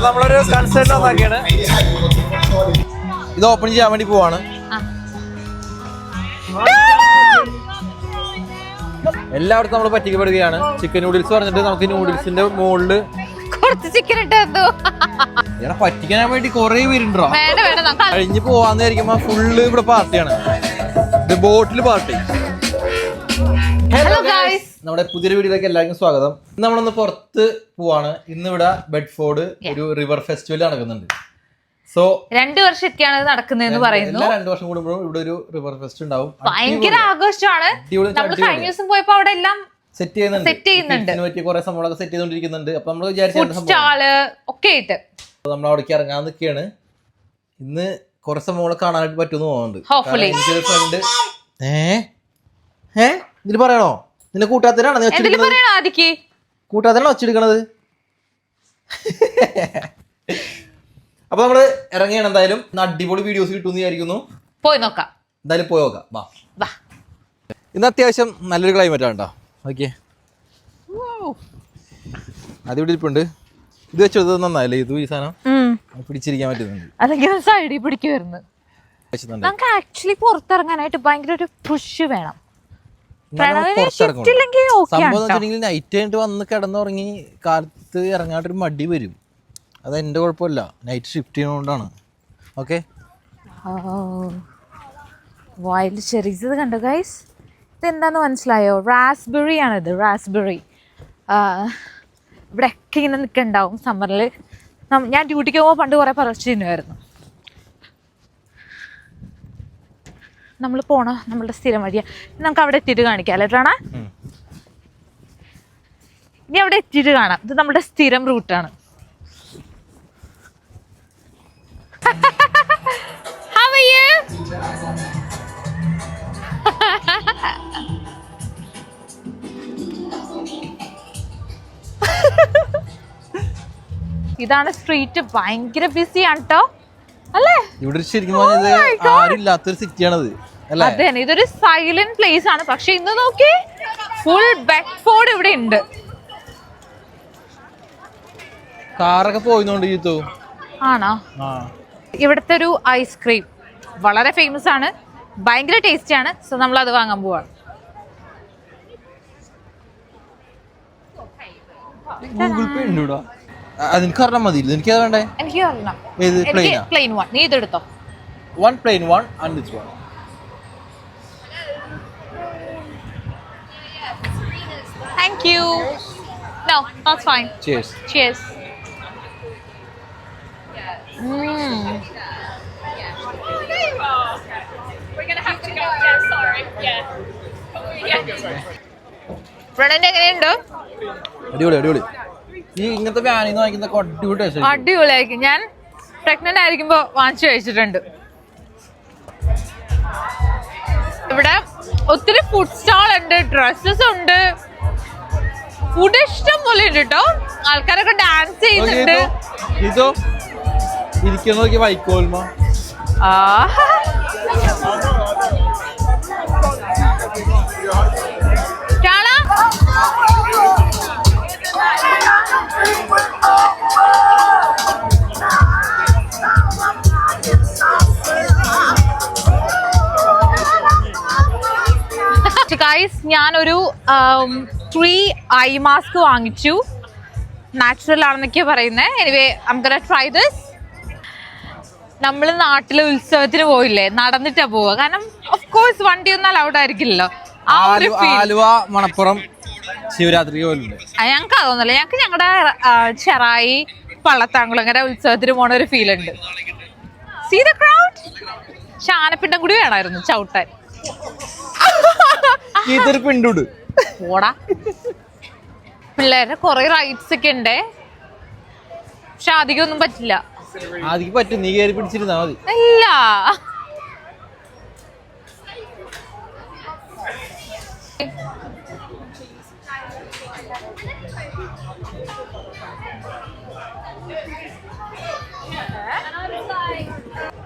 നമ്മളൊരു കൺസേർട്ട് ഒന്നാക്കിയാണ് ഇത് ഓപ്പൺ ചെയ്യാൻ വേണ്ടി പോവാണ്. എല്ലായിടത്തും നമ്മൾ പറ്റിക്കപ്പെടുകയാണ്. ചിക്കൻ നൂഡിൽസ് പറഞ്ഞിട്ട് നമുക്ക് നൂഡിൽസിന്റെ മുകളില് കുറച്ച് ചിക്കൻ ഇട്ടു. പറ്റിക്കാൻ വേണ്ടി കൊറേ പേരുണ്ടോ. കഴിഞ്ഞ് പോവാന്ന് വിചാരിക്കുമ്പോ ഫുള്ള് ഇവിടെ പാർട്ടിയാണ്. ബോട്ടില് പാർട്ടി. ഹലോ ഗൈസ്, നമ്മുടെ പുതിയൊരു വീഡിയോയിലേക്ക് എല്ലാവർക്കും സ്വാഗതം. ഇന്ന് നമ്മളൊന്ന് പുറത്ത് പോവാണ്. ഇന്ന് ഇവിടെ ബെഡ്ഫോർഡ് ഒരു റിവർ ഫെസ്റ്റിവൽ നടക്കുന്നുണ്ട്. സോ 2 വർഷമൊക്കെയാണ് നടക്കുന്നതെന്ന് പറയുന്നു. 2 വർഷം കൂടുമ്പോഴും ഇവിടെ ഒരു റിവർ ഫെസ്റ്റ് ഉണ്ടാവും. ഭയങ്കര ആഘോഷമാണ്. നമ്മൾ കഴിഞ്ഞ ദിവസം പോയപ്പോ അവിടെ എല്ലാം സെറ്റ് ചെയ്യുന്നുണ്ട്. പറ്റിയ കുറെ സംഭവങ്ങളൊക്കെ സെറ്റ് ചെയ്തോണ്ടിരിക്കുന്നുണ്ട്. അപ്പൊ നമ്മൾ വിചാരിച്ചു നമ്മൾ അവിടേക്ക് ഇറങ്ങാൻ നിൽക്കുകയാണ്. ഇന്ന് കുറെ സംഭവങ്ങൾ കാണാനായിട്ട് പറ്റുമെന്ന് തോന്നുന്നുണ്ട്. എനിക്കൊരു ഫ്രണ്ട് ഇതിൽ പറയണോ? നിന്റെ കൂട്ടാത്തരാണോ കൂട്ടാത്തരാണോ വെച്ചെടുക്കണത്? അപ്പൊ നമ്മള് ഇറങ്ങിയാണ്. എന്തായാലും അടിപൊളി വീഡിയോസ് കിട്ടുമെന്ന് വിചാരിക്കുന്നു. പോയി നോക്കാം. എന്തായാലും പോയി നോക്കാം. വാ. ഇന്ന് അത്യാവശ്യം നല്ലൊരു ക്ലൈമറ്റ് ആണ് കേട്ടോ. ഓക്കെ, അതിവിടെ ഇരിപ്പുണ്ട്. ഇത് വെച്ചത് നന്നായില്ലേ? ഇത് ഈ സാധനം പിടിച്ചിരിക്കാൻ പറ്റുന്നുണ്ട്. സൈഡിൽ പിടിക്കുമായിരുന്നു. നമുക്ക് ആക്ച്വലി പുറത്തിറങ്ങാനായിട്ട് ഭയങ്കര ഒരു പുഷ് വേണം. സംഭവം നൈറ്റ് ആയിട്ട് വന്ന് കിടന്നുറങ്ങി കാലത്ത് ഇറങ്ങാട്ടൊരു മടി വരും. അത് എന്റെ കുഴപ്പമില്ല, നൈറ്റ് ഷിഫ്റ്റ് ചെയ്യുന്നതുകൊണ്ടാണ്. ഓക്കെ, വൈൽഡ് ചെറീസ് ഇത് കണ്ടോ ഗൈസ്? ഇതെന്താന്ന് മനസ്സിലായോ? റാസ്ബെറി ആണിത്. റാസ്ബെറി ഇവിടെയൊക്കെ ഇങ്ങനെ നിൽക്കുന്നുണ്ടാവും സമ്മറിൽ. ഞാൻ ഡ്യൂട്ടിക്ക് പോകുമ്പോൾ പണ്ട് കുറേ പറിച്ചു തിന്നുമായിരുന്നു. നമ്മൾ നമ്മളുടെ സ്ഥിരം വഴിയാ. നമുക്ക് അവിടെ എത്തിയിട്ട് കാണിക്കാം അല്ലേ റാണ? ഇനി അവിടെ എത്തിയിട്ട് കാണാം. ഇത് നമ്മുടെ സ്ഥിരം റൂട്ടാണ്. How are you? ഇതാണ് സ്ട്രീറ്റ്. ഭയങ്കര ബിസിയാണ് കേട്ടോ അല്ലേ? ഇവിടെ ശരിക്കും ആരില്ലാത്തൊരു സിറ്റിയാണത്. അതെ, ഇതൊരു സൈലന്റ് പ്ലേസ് ആണ്. പക്ഷെ ഇന്ന് നോക്കി, ഫുൾ ബെഡ്ഫോർഡ് ഇവിടെ ഉണ്ട്. കാറൊക്കെ പോയിന്നോണ്ട് ആണോ? ഇവിടുത്തെ ഒരു ഐസ്ക്രീം വളരെ ഫേമസ് ആണ്, ഭയങ്കര ടേസ്റ്റി ആണ്. സോ നമ്മൾ അത് വാങ്ങാൻ പോവാണ്. ഗൂഗിൾ പേ ഉണ്ട് ഇവിടെ. അതെനിക്ക് അറിയാൻ മതി. എനിക്ക് അത് വേണ്ടേ? എനിക്ക് പ്ലെയിൻ വൺ. നീ ഇതെടുത്തോ. One plain one and this one. Thank you. No, that's fine. Cheers. Cheers. Friend എങ്ങനെയുണ്ട്? അടിപൊളി. ഈ ഇങ്ങനത്തെ വാനിന്ന് വാങ്ങിക്കുന്ന അടിപൊളിയായിരിക്കും. ഞാൻ പ്രഗ്നന്റ് ആയിരിക്കുമ്പോ വാങ്ങിച്ചു കഴിച്ചിട്ടുണ്ട്. ഇവിടെ ഒത്തിരി ഫുഡ് സ്റ്റാൾ ഉണ്ട്, ഡ്രസ്സസ് ഉണ്ട്, ഫുഡ് ഇഷ്ടം പോലെ ഉണ്ട് കേട്ടോ. ആൾക്കാരൊക്കെ ഡാൻസ് ചെയ്യുന്നുണ്ട്. ഇതോ ഇരിക്കുന്ന വൈക്കോൽമ. ഞാനൊരു 3 ഐ മാസ്ക് വാങ്ങിച്ചു. നാച്ചുറൽ ആണെന്നൊക്കെയാ പറയുന്നത്. Anyway I am gonna try this. നമ്മൾ നാട്ടിലെ ഉത്സവത്തിന് പോയില്ലേ, നടന്നിട്ടാ പോവുക. കാരണം ഓഫ് കോഴ്സ് വണ്ടി ഒന്നും അലൗഡ് ആയിരിക്കില്ലല്ലോ. ആലുവ, മണപ്പുറം ശിവരാത്രി ഞങ്ങൾക്ക് അതൊന്നുമല്ല. ഞങ്ങൾക്ക് ഞങ്ങളുടെ ചെറായി, പള്ളത്താങ്കുളങ്ങര ഉത്സവത്തിന് പോണ ഒരു ഫീൽ ഉണ്ട്. See the crowd. ആനപ്പിണ്ടം കൂടി വേണമായിരുന്നു ചവിട്ടാൻ. ഓടാ, പിള്ളേരുടെ കൊറേ റൈഡ്സ് ഒക്കെ ഉണ്ട്. പക്ഷെ അധികം ഒന്നും പറ്റില്ല. പറ്റും, നീ കയറി പിടിച്ചിരുന്നാ മതി. ഇല്ല,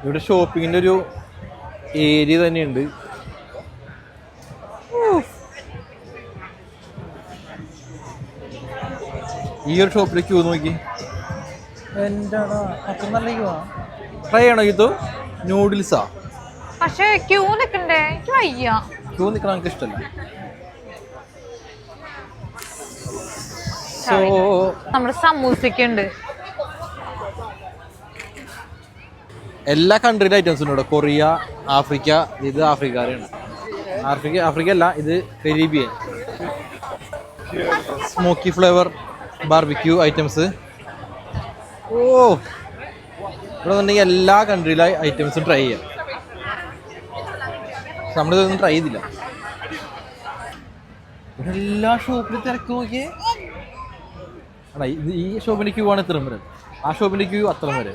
ഇവിടെ ഷോപ്പിങ്ങിന്റെ ഒരു ഏരിയ തന്നെയുണ്ട്. ഈ ഒരു ഷോപ്പിൽ ക്യൂ നോക്കി. എന്താടാ അത്ര നല്ല ക്യൂ ആ. ട്രൈ ചെയ്യണോ ഇത്? നൂഡിൽസാ. പക്ഷേ ക്യൂ നിൽക്കണ്ടേ? എനിക്ക് വയ്യ. ക്യൂ നിൽക്കണം എനിക്ക് ഇഷ്ടമല്ല. സോ നമ്മുടെ സമൂസയ്ക്ക് ഉണ്ട്. എല്ലാ കൺട്രിയിലെ ഐറ്റംസും ഉണ്ട് ഇവിടെ. Korea, Africa. ഇത് ആഫ്രിക്കാരാണ്. ആഫ്രിക്ക അല്ല, ഇത് Caribbean. Smoky flavour barbecue items. ഓ ഇവിടെ വന്നിട്ടുണ്ടെങ്കിൽ എല്ലാ കൺട്രിയിലെ ഐറ്റംസും ട്രൈ ചെയ്യാം. നമ്മളിതൊന്നും ട്രൈ ചെയ്തില്ല. ഇവിടെ എല്ലാ ഷോപ്പിലും തിരക്ക് നോക്കിയേ. ഈ ഷോപ്പിൻ്റെ ക്യൂ ആണ് ഇത്രയും വരെ, ആ ഷോപ്പിൻ്റെ ക്യൂ അത്രയും വരെ.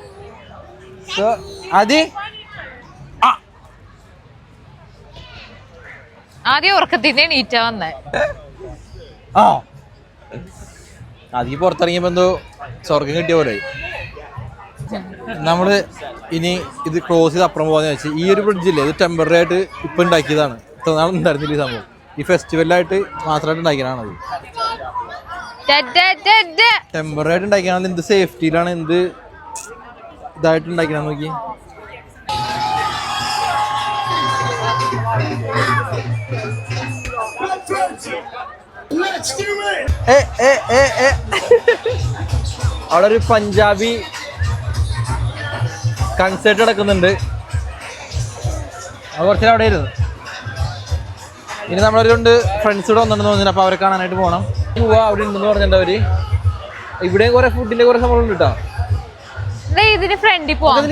ആദ്യം ഉറക്കത്തിന്റെ നീറ്റാ വന്നേ. ആ അതിൽ പുറത്തിറങ്ങിയപ്പോ എന്തോ സ്വർഗം കിട്ടിയ പോലെ. നമ്മള് ഇനി ഇത് ക്രോസ് ചെയ്ത് അപ്പുറം പോകാന്ന് വെച്ചാൽ ഈ ഒരു ബ്രിഡ്ജില്ലേ, ഇത് ടെമ്പററി ആയിട്ട് ഇപ്പൊ ഉണ്ടാക്കിയതാണ്. ഇത്ര നാൾ ഉണ്ടായിരുന്നില്ല ഈ സംഭവം. ഈ ഫെസ്റ്റിവലായിട്ട് മാത്രമായിട്ട് ഉണ്ടാക്കിയതാണത്. ടെമ്പററി ആയിട്ട് ഉണ്ടാക്കിയാണ്. എന്ത് സേഫ്റ്റിയിലാണ്, എന്ത് ഇതായിട്ട് ഉണ്ടാക്കിയാ നോക്കി. അവിടെ ഒരു പഞ്ചാബി കൺസേർട്ട് നടക്കുന്നുണ്ട്. അത് കുറച്ചു അവിടെ ഇരുന്നു. ഇനി നമ്മളൊരു രണ്ട് ഫ്രണ്ട്സ് കൂടെ വന്നിട്ടുണ്ടെന്ന് തോന്നുന്നു. അപ്പോൾ അവരെ കാണാനായിട്ട് പോകണം. പോവാ അവിടെ ഉണ്ടെന്ന് പറഞ്ഞിട്ടുണ്ട് അവര്. ഇവിടെയും കുറെ ഫുഡിന്റെ കുറെ സംഭവങ്ങളുണ്ട് കേട്ടോ.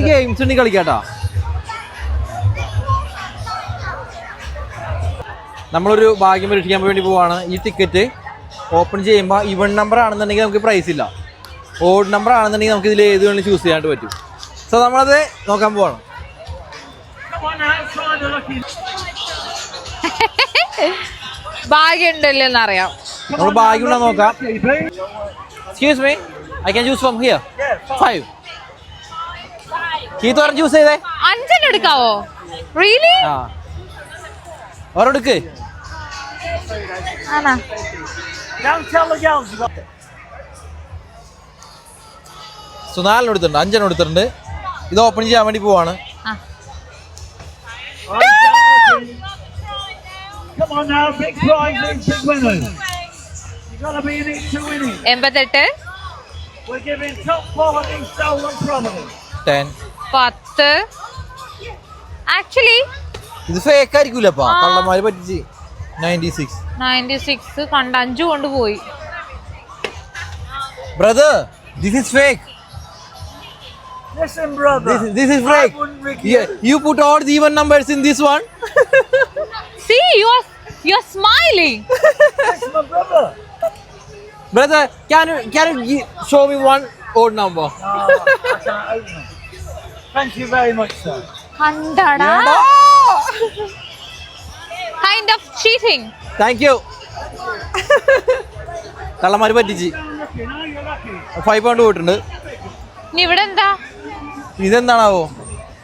ഗെയിംസ് ഉണ്ടെങ്കിൽ കളിക്കാട്ടാ. നമ്മളൊരു ഭാഗ്യം പരീക്ഷിക്കാൻ വേണ്ടി പോവാണ്. ഈ ടിക്കറ്റ് ഓപ്പൺ ചെയ്യുമ്പോൾ ഇവൺ നമ്പർ ആണെന്നുണ്ടെങ്കിൽ നമുക്ക് പ്രൈസ് ഇല്ല. ഓഡ് നമ്പർ ആണെന്നുണ്ടെങ്കിൽ നമുക്ക് ഇതിൽ ഏത് വേണമെങ്കിലും ചൂസ് ചെയ്യാനായിട്ട് പറ്റും. സോ നമ്മളത് നോക്കാൻ പോവാണ്. ഭാഗ്യം ഉണ്ടല്ലോ അറിയാം. നമ്മൾ ഭാഗ്യം ഉണ്ടോ നോക്കാം. Excuse me, I can choose from here. 5 ഈ തോറൻ ചൂസ് ചെയ്തേ. 5 എടുക്കാവോ? റിയലി? ആ ഓരോടുക്ക്. ആണോ? സോ 4 എടുത്തിട്ടുണ്ട്, 5 എടുത്തിട്ടുണ്ട്. ഇത് ഓപ്പൺ ചെയ്യാൻ വേണ്ടി പോവാണ്. Come on now, big prizes, big winners. You gotta be in it to win it. 88. We're giving top quality stolen property. 10. 10. Actually, ഇത് ഫേക്ക് ആയിരിക്കൂലപ്പാ, കള്ളന്മാര് പറ്റിച്ച്. 96 കണ്ട 5 കൊണ്ടുപോയി. Brother, this is fake. Listen, brother. This is fake. Yeah, you put all the even numbers in this one. See, you're smiling. That's my brother. Brother, can you show me one odd number? I can't open it. Thank you very much, sir. കണ്ടടാ. Kind of cheating. Thank you. കള്ളന്മാര് പറ്റിച്ച്. Now you're lucky. 5 pound പോയിട്ടുണ്ട്. ഇനി ഇവിടെ എന്താ? ഇതെന്താണാവോ?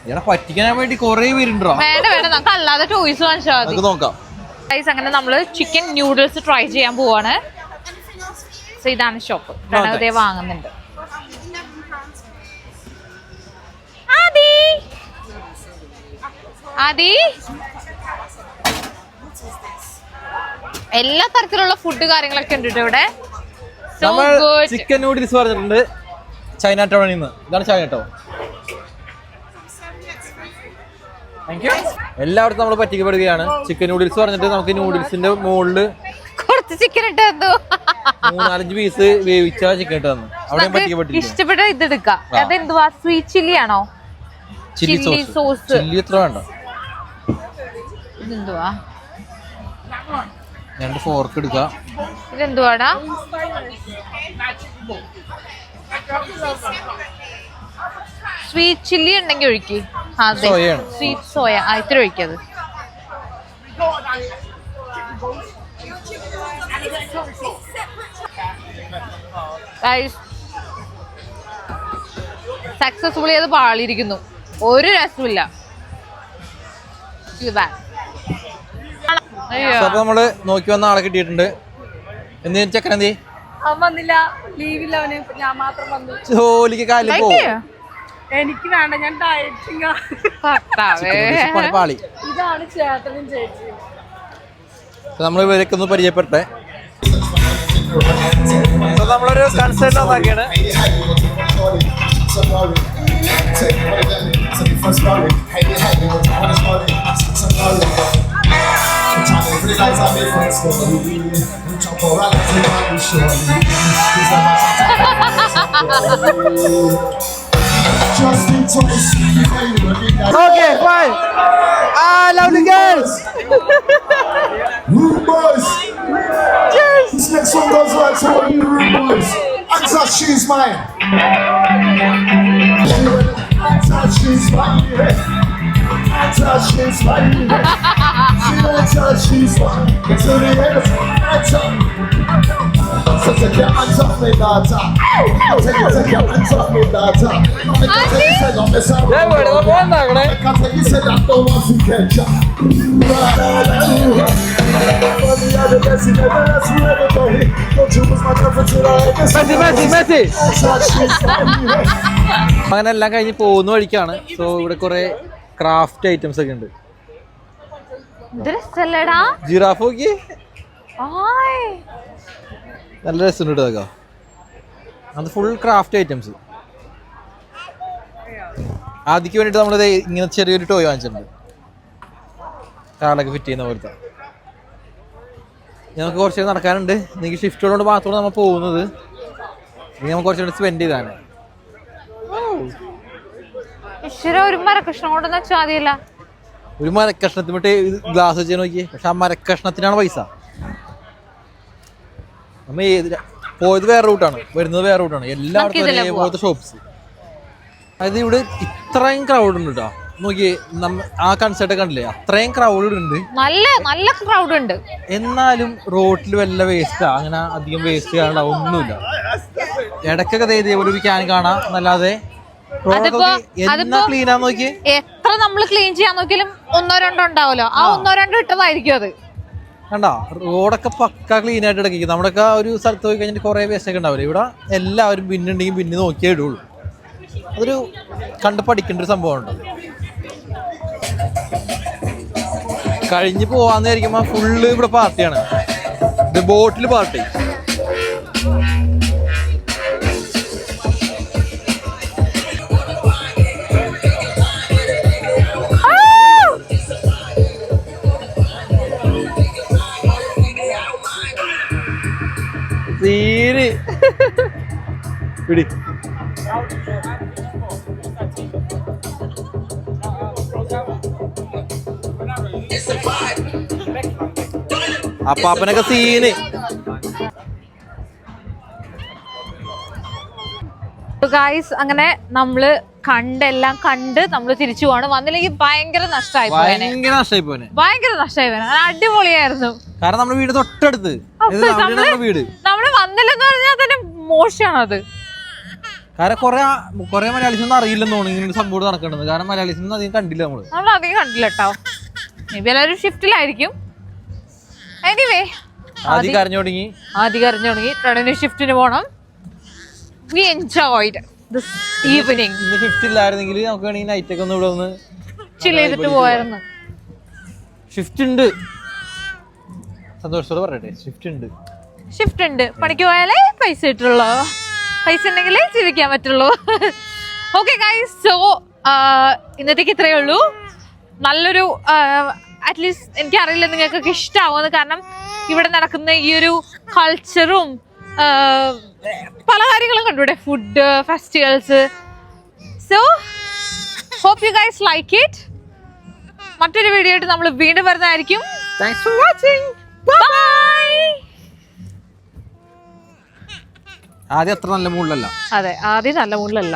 ഇവിടെ പറ്റിക്കാൻ വേണ്ടി കൊറേ പേരുണ്ടോ? വേണ്ട നമുക്ക് അല്ലാതെ ടോയ്സ് വാങ്ങിച്ചാൽ മതി. നമുക്ക് നോക്കാം. അങ്ങനെ നമ്മള് ചിക്കൻ ന്യൂഡിൽസ് ട്രൈ ചെയ്യാൻ പോവാണ്. സോ ഇതാണ് ഷോപ്പ്. പ്രണവതേ വാങ്ങുന്നുണ്ട്. ആദി എല്ലാ തരത്തിലുള്ള ഫുഡ് കാര്യങ്ങളൊക്കെ ഉണ്ട് ഇവിടെ. ചിക്കൻ നൂഡിൽസ് പറഞ്ഞിട്ടുണ്ട് ചൈന ടൗണിൽ നിന്ന്. ഇതാണ് ചൈന ടൗൺ. എല്ലായിടത്തും നമ്മൾ പറ്റിക്കപ്പെടുകയാണ്. ചിക്കൻ നൂഡിൽസ് പറഞ്ഞിട്ട് നമുക്ക് നൂഡിൽസിന്റെ മുകളില് കുറച്ച് ചിക്കൻ ഇട്ട് തന്നു. 3-4 പീസ് വേവിച്ച ചിക്കൻ ഇട്ട് തന്നു. അവിടെ പറ്റിക്കപ്പെട്ടില്ല. ഇഷ്ടപ്പെട്ട ഇതെടുക്കാം. അതെന്തുവാ? സ്വീറ്റ് ചില്ലി ആണോ? Chilli sauce. ചില്ലി എത്ര വേണ്ട. ഇതെന്തുവാ? 2 ഫോർക്ക് എടുക്കാം. ഇതെന്തുവാടാ? സ്വീറ്റ് ചില്ലി ഉണ്ടെങ്കിൽ ഒഴിക്ക്. അതെ, സ്വീറ്റ് സോയ. ഇത്തിരി ഒഴിക്കത്. സക്സസ്ഫുള്ളി അത് പാളിയിരിക്കുന്നു. ഒരു രസമില്ല. അപ്പൊ നമ്മള് നോക്കി വന്ന ആളെ കിട്ടിയിട്ടുണ്ട്. എന്ത് ചെക്കൻ എന്തി അവൻ വന്നില്ല, ലീവില്ല അവന്, ഞാൻ മാത്രം വന്നു. ജോലിക്ക് കാലം പോകും. എനിക്ക് വേണ്ട, ഞാൻ ഡയറ്റിംഗ്. പാളി. ഇതാണ് ചേട്ടനും ചേച്ചിയും. നമ്മൾ ഇവരൊക്കെ ഒന്ന് പരിചയപ്പെട്ടെ. നമ്മളൊരു concert ഉണ്ടാക്കിയാണ്. Okay, fine. Lovely girls. Rude boys. Yes. This next one goes out to all you rude boys. Answer, she's mine. Answer, she's mine. Answer, she's mine. Answer, she's mine. To the end. Answer. So take your hands off me, daughter. Take your hands off me, daughter. Because you said I'm messing around. Because you said I don't want to catch ya. അങ്ങനെ എല്ലാം കഴിഞ്ഞ് പോകുന്ന വഴിക്കാണ്. So ഇവിടെ കുറെ craft items ഒക്കെ ഉണ്ട്. Giraffe നോക്കി, നല്ല രസമുണ്ട് കേട്ടോ. അത് ഫുൾ ക്രാഫ്റ്റ് ഐറ്റംസ്. ആദ്യക്ക് വേണ്ടിട്ട് നമ്മളിത് ഇങ്ങനെ ചെറിയൊരു ടോയ് വാങ്ങിച്ചിട്ടുണ്ട്, കാലൊക്കെ ഫിറ്റ് ചെയ്യുന്ന പോലത്തെ. ഞങ്ങൾക്ക് കുറച്ച് നടക്കാനുണ്ട്. നിങ്ങൾക്ക് ഷിഫ്റ്റ് ഉള്ളതുകൊണ്ട് മാത്രമാണ് നമ്മൾ പോകുന്നത്. ഇനി നമുക്ക് കുറച്ചുകൂടി സ്പെൻഡ് ചെയ്താണ്. ഒരു മരക്കഷ്ണം കൊണ്ടെന്ന് വെച്ചാൽ മതിയല്ല. ഒരു മരക്കഷ്ണത്തിന് വിട്ട് ഗ്ലാസ് വെച്ച് നോക്കിയേ. പക്ഷെ ആ മരക്കഷ്ണത്തിനാണ് പൈസ. നമ്മ പോയത് വേറെ റൂട്ടാണ്, വരുന്നത് വേറെ റൂട്ടാണ്. എല്ലായിടത്തും ഒരേപോലത്തെ ഷോപ്സ്. അതായത് ഇവിടെ ഇത്രയും ക്രൗഡ് ഉണ്ട് കേട്ടോ. നോക്കിയേ, ആ കൺസേർട്ട് കണ്ടില്ലേ, അത്രയും ക്രൗഡ് ഉണ്ട്. നല്ല ക്രൗഡ് ഉണ്ട്. എന്നാലും റോട്ടിൽ വല്ല വേസ്റ്റാ അങ്ങനെ അധികം വേസ്റ്റ് കാണാൻ ഒന്നുമില്ല. ഇടയ്ക്കൊക്കെ ഇതേപോലെ ഒരു ക്യാൻ കാണാം എന്നല്ലാതെ ക്ലീൻ ആന്ന് നോക്കിയേ. എത്ര നമ്മൾ ക്ലീൻ ചെയ്യാൻ നോക്കിയാലും ഒന്നോ രണ്ടോ ഉണ്ടാവല്ലോ. ആ ഒന്നോ രണ്ടോ ഇട്ടതായിരിക്കും അത്. കണ്ടാ, റോഡൊക്കെ പക്ക ക്ലീൻ ആയിട്ട് ഇടയ്ക്ക്. നമ്മുടെയൊക്കെ ഒരു സ്ഥലത്ത് പോയി കഴിഞ്ഞിട്ട് കുറെ വേസ്റ്റ് ഒക്കെ ഉണ്ടാവില്ല. ഇവിടെ എല്ലാവരും ബിന്നുണ്ടെങ്കിൽ ബിന്ന് നോക്കിയേ ഇടുള്ളൂ. അതൊരു കണ്ട് പഠിക്കേണ്ട ഒരു സംഭവമുണ്ട്. കഴിഞ്ഞ് പോവാന്ന് വിചാരിക്കുമ്പോ ഫുള്ള് ഇവിടെ പാർട്ടിയാണ്. ഇത് ബോട്ടിൽ പാർട്ടി. തീരെ പിടി. അപ്പാപ്പനൊക്കെ സീന്. ഗൈസ്, അങ്ങനെ നമ്മള് എല്ലാം കണ്ട് നമ്മള് തിരിച്ചു പോവാണ്. വന്നില്ലെങ്കിൽ ഭയങ്കര നഷ്ടമായി പോനെ. അടിപൊളിയായിരുന്നു. കാരണം നമ്മുടെ വീട് തൊട്ടടുത്ത്. വീട് നമ്മള് വന്നില്ലെന്ന് പറഞ്ഞാൽ തന്നെ മോശമാണത്. കാരണം കൊറേ മലയാളീസൊന്നും അറിയില്ലെന്ന് തോന്നുന്നു ഇങ്ങനെ സംഭവം നടക്കണത്. കാരണം മലയാളീസൊന്നും അധികം കണ്ടില്ല. നമ്മളധികം കണ്ടില്ല കേട്ടോ. മേ ബി എല്ലാവരും ഷിഫ്റ്റിലായിരിക്കും. എനിവേ, ആദ്യം കരഞ്ഞു തുടങ്ങി. ട്രെയിനിന് ഷിഫ്റ്റിന് പോണം. We enjoyed this evening. ഇന്ന് ഷിഫ്റ്റ് ഇല്ലായിരുന്നെങ്കിൽ നമുക്ക് വേണമെങ്കിൽ നൈറ്റ് ഒക്കെ ഒന്ന് ഇവിടെ ഒന്ന് ചിൽ ചെയ്തിട്ട് പോയായിരുന്നു. ഷിഫ്റ്റ് ഉണ്ട്, സന്തോഷത്തോടെ പറയട്ടെ. ഷിഫ്റ്റ് ഉണ്ട്. പണിക്ക് പോയാലേ പൈസ കിട്ടുള്ളൂ. പൈസ ഉണ്ടെങ്കിലേ ജീവിക്കാൻ പറ്റുള്ളൂ. ഓക്കെ ഗൈസ്, സോ ഇന്നത്തേക്ക് ഇത്രയേ ഉള്ളൂ. നല്ലൊരു അറ്റ്ലീസ്റ്റ് എനിക്കറിയില്ല നിങ്ങൾക്കൊക്കെ ഇഷ്ടമാവുമെന്ന്. കാരണം ഇവിടെ നടക്കുന്ന ഈ ഒരു കൾച്ചറും പല കാര്യങ്ങളും കണ്ടുവിടെ, food festivals. So hope you guys like it. മറ്റൊരു വീഡിയോ ആയിട്ട് നമ്മൾ വീണ്ടും വരുന്നതായിരിക്കും. Thanks for watching. ബൈ. ആദ്യം അത്ര നല്ല മൂഡിലല്ല. അതെ, ആദ്യം നല്ല മൂഡിലല്ല.